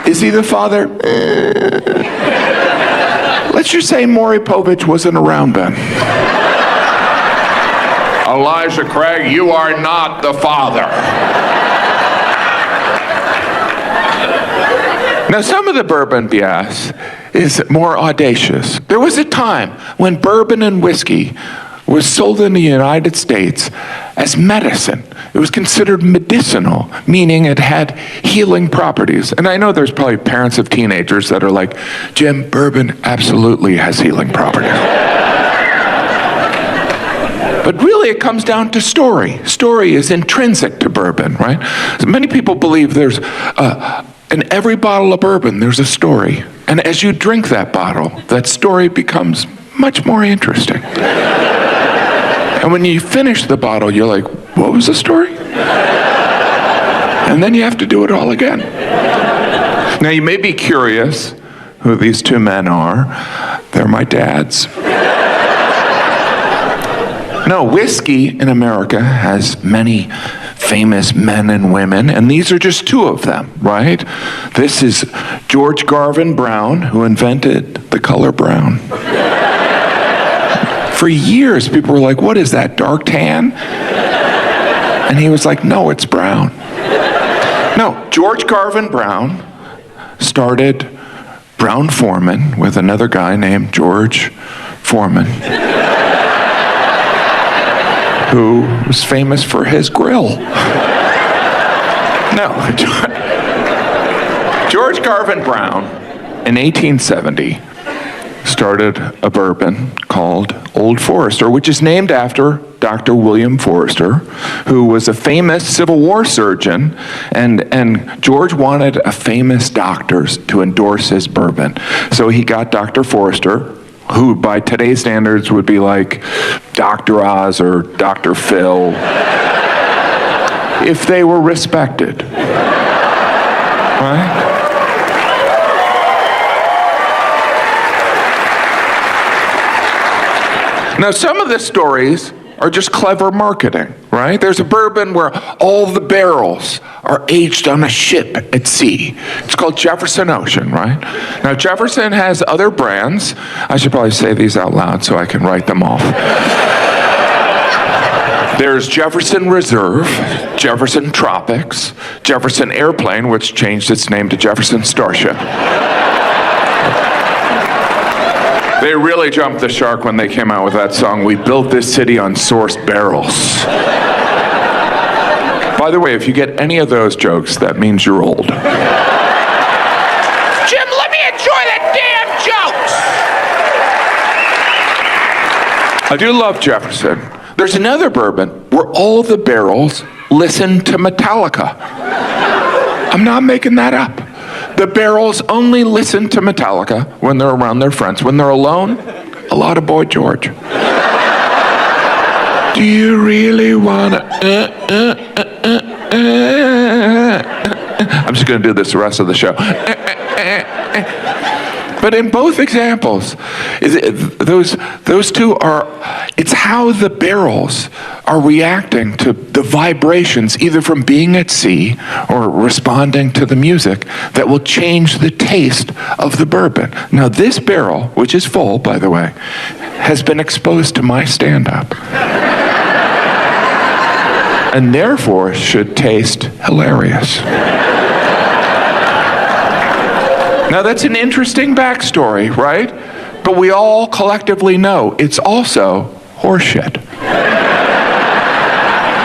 Is he the father? Let's just say Maury Povich wasn't around then. Elijah Craig, you are not the father. Now, some of the bourbon BS is more audacious. There was a time when bourbon and whiskey was sold in the United States as medicine. It was considered medicinal, meaning it had healing properties. And I know there's probably parents of teenagers that are like, Jim, bourbon absolutely has healing properties. But really it comes down to story. Story is intrinsic to bourbon, right? So many people believe there's, in every bottle of bourbon, there's a story. And as you drink that bottle, that story becomes much more interesting. And when you finish the bottle, you're like, what was the story? And then you have to do it all again. Now, you may be curious who these two men are. They're my dads. No, whiskey in America has many famous men and women, and these are just two of them, right? This is George Garvin Brown, who invented the color brown. For years, people were like, what is that, dark tan? And he was like, no, it's brown. No, George Garvin Brown started Brown-Forman with another guy named George Foreman, who was famous for his grill. No, George Garvin Brown, in 1870, started a bourbon called Old Forester, which is named after Dr. William Forester, who was a famous Civil War surgeon, and George wanted a famous doctor to endorse his bourbon. So he got Dr. Forester, who by today's standards would be like Dr. Oz or Dr. Phil, if they were respected. Right? Now, some of the stories are just clever marketing, right? There's a bourbon where all the barrels are aged on a ship at sea. It's called Jefferson Ocean, right? Now, Jefferson has other brands. I should probably say these out loud so I can write them off. There's Jefferson Reserve, Jefferson Tropics, Jefferson Airplane, which changed its name to Jefferson Starship. They really jumped the shark when they came out with that song, We Built This City on Sourced Barrels. By the way, if you get any of those jokes, that means you're old. Jim, let me enjoy the damn jokes! I do love Jefferson. There's another bourbon where all the barrels listen to Metallica. I'm not making that up. The barrels only listen to Metallica when they're around their friends. When they're alone, a lot of Boy George. Do you really wanna? I'm just gonna do this the rest of the show. But in both examples, those two are, it's how the barrels are reacting to the vibrations, either from being at sea or responding to the music, that will change the taste of the bourbon. Now, this barrel, which is full, by the way, has been exposed to my stand-up. And therefore should taste hilarious. Now, that's an interesting backstory, right? But we all collectively know it's also horseshit,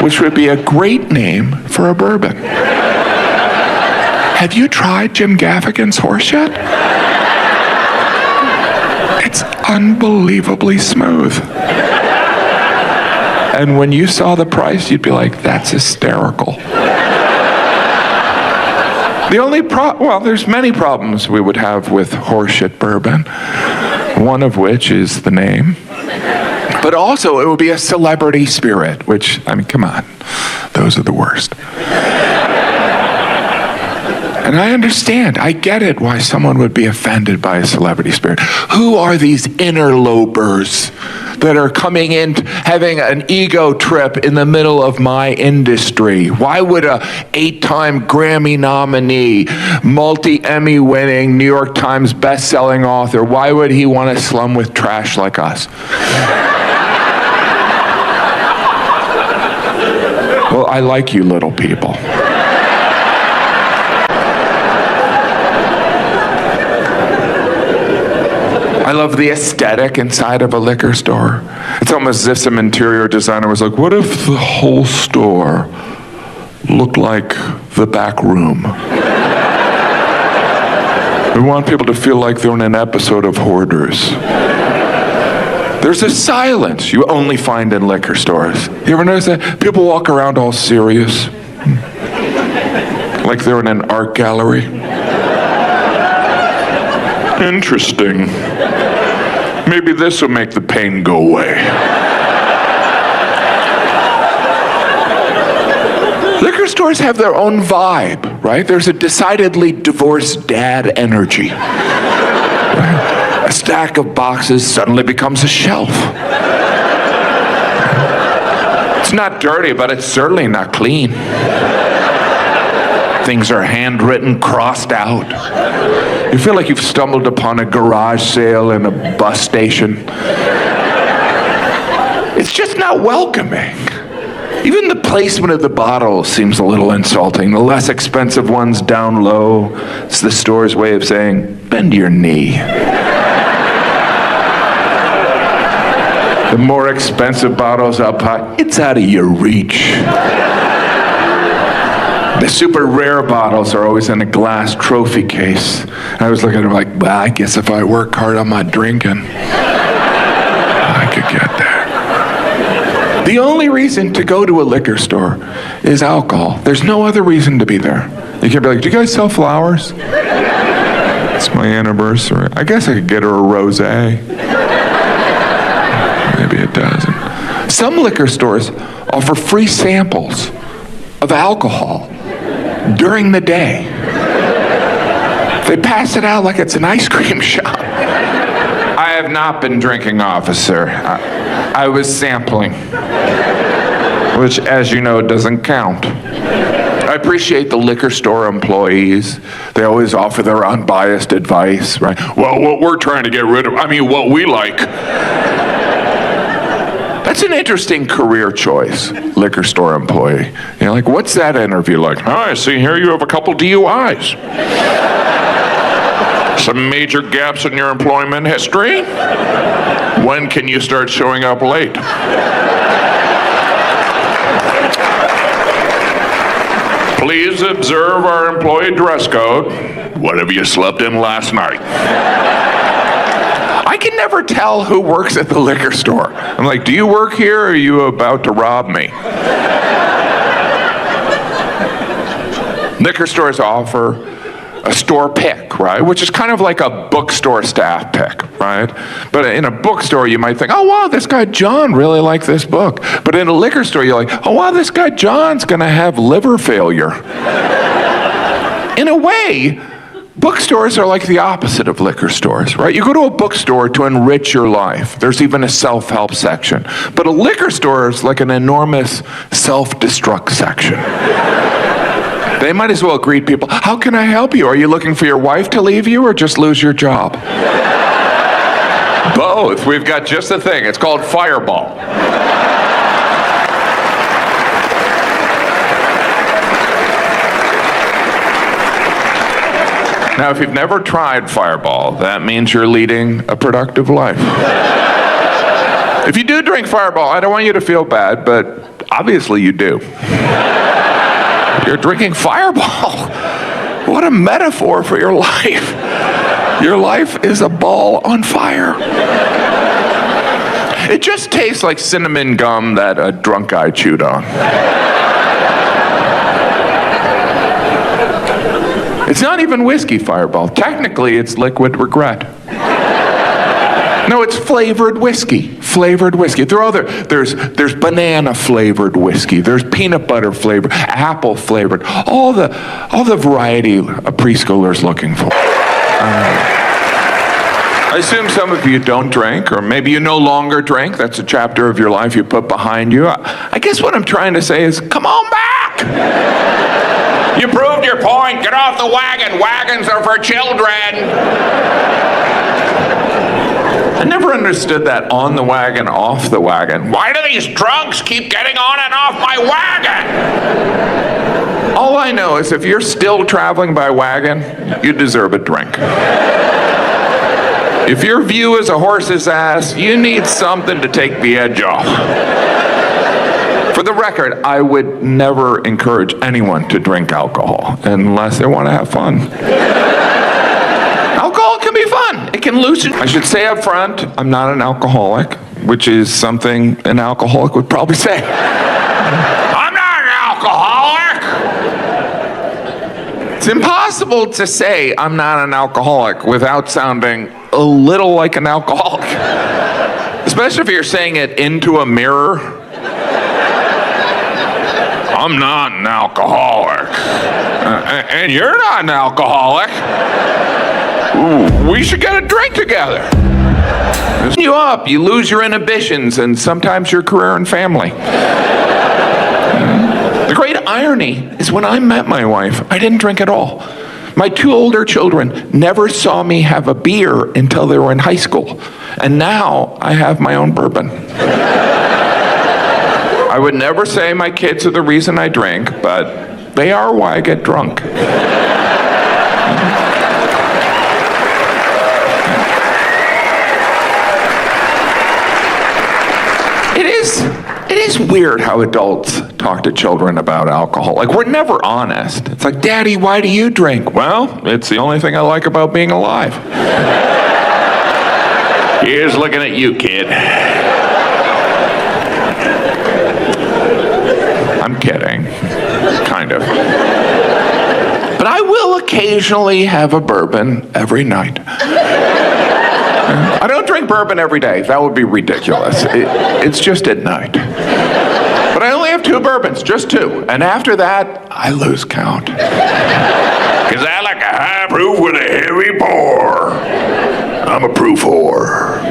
which would be a great name for a bourbon. Have you tried Jim Gaffigan's horseshit? It's unbelievably smooth. And when you saw the price, you'd be like, that's hysterical. The only there's many problems we would have with horseshit bourbon, one of which is the name. But also, it would be a celebrity spirit, which, I mean, come on, those are the worst. And I understand, I get it why someone would be offended by a celebrity spirit. Who are these interlopers that are coming in, having an ego trip in the middle of my industry? Why would a 8-time Grammy nominee, multi-Emmy winning, New York Times best-selling author, why would he want to slum with trash like us? Well, I like you little people. I love the aesthetic inside of a liquor store. It's almost as if some interior designer was like, what if the whole store looked like the back room? We want people to feel like they're in an episode of Hoarders. There's a silence you only find in liquor stores. You ever notice that? People walk around all serious, like they're in an art gallery. Interesting. Maybe this will make the pain go away. Liquor stores have their own vibe, right? There's a decidedly divorced dad energy. Right? A stack of boxes suddenly becomes a shelf. It's not dirty, but it's certainly not clean. Things are handwritten, crossed out. You feel like you've stumbled upon a garage sale in a bus station. It's just not welcoming. Even the placement of the bottle seems a little insulting. The less expensive ones down low. It's the store's way of saying, bend your knee. The more expensive bottles up high, it's out of your reach. The super rare bottles are always in a glass trophy case. I was looking at them like, well, I guess if I work hard on my drinking, I could get there. The only reason to go to a liquor store is alcohol. There's no other reason to be there. You can be like, do you guys sell flowers? It's my anniversary. I guess I could get her a rosé. Maybe it doesn't. Some liquor stores offer free samples of alcohol during the day. They pass it out like it's an ice cream shop. I have not been drinking, officer. I was sampling, which, as you know, doesn't count. I appreciate the liquor store employees. They always offer their unbiased advice, right? Well, what we're trying to get rid of, what we like. That's an interesting career choice, liquor store employee. You're like, what's that interview like? Oh, I see here you have a couple DUIs. Some major gaps in your employment history. When can you start showing up late? Please observe our employee dress code. What have you slept in last night? I can never tell who works at the liquor store. I'm like, do you work here or are you about to rob me? Liquor stores offer a store pick, right? Which is kind of like a bookstore staff pick, right? But in a bookstore, you might think, oh, wow, this guy John really liked this book. But in a liquor store, you're like, oh, wow, this guy John's gonna have liver failure. In a way, bookstores are like the opposite of liquor stores, right? You go to a bookstore to enrich your life. There's even a self-help section. But a liquor store is like an enormous self-destruct section. They might as well greet people, how can I help you? Are you looking for your wife to leave you or just lose your job? Both. We've got just the thing. It's called Fireball. Now, if you've never tried Fireball, that means you're leading a productive life. If you do drink Fireball, I don't want you to feel bad, but obviously you do. You're drinking Fireball. What a metaphor for your life. Your life is a ball on fire. It just tastes like cinnamon gum that a drunk guy chewed on. It's not even whiskey Fireball. Technically, it's liquid regret. No, it's flavored whiskey. Flavored whiskey. There's banana flavored whiskey. There's peanut butter flavored, apple flavored. All the variety a preschooler's looking for. I I assume some of you don't drink, or maybe you no longer drink. That's a chapter of your life you put behind you. I guess what I'm trying to say is, come on back! You proved your point. Get off the wagon. Wagons are for children. I never understood that on the wagon, off the wagon. Why do these drunks keep getting on and off my wagon? All I know is if you're still traveling by wagon, you deserve a drink. If your view is a horse's ass, you need something to take the edge off. For the record, I would never encourage anyone to drink alcohol unless they want to have fun. Alcohol can be fun. It can loosen. I should say up front, I'm not an alcoholic, which is something an alcoholic would probably say. I'm not an alcoholic. It's impossible to say I'm not an alcoholic without sounding a little like an alcoholic. Especially if you're saying it into a mirror. I'm not an alcoholic. And you're not an alcoholic. Ooh, we should get a drink together. You up, you lose your inhibitions and sometimes your career and family. The great irony is when I met my wife, I didn't drink at all. My 2 older children never saw me have a beer until they were in high school. And now I have my own bourbon. I would never say my kids are the reason I drink, but they are why I get drunk. It is weird how adults talk to children about alcohol. Like, we're never honest. It's like, Daddy, why do you drink? Well, it's the only thing I like about being alive. Here's looking at you, kid. I'm kidding. Kind of. But I will occasionally have a bourbon every night. I don't drink bourbon every day. That would be ridiculous. It's just at night. But I only have 2 bourbons, just 2. And after that, I lose count. Because I like a high proof with a heavy pour. I'm a proof whore.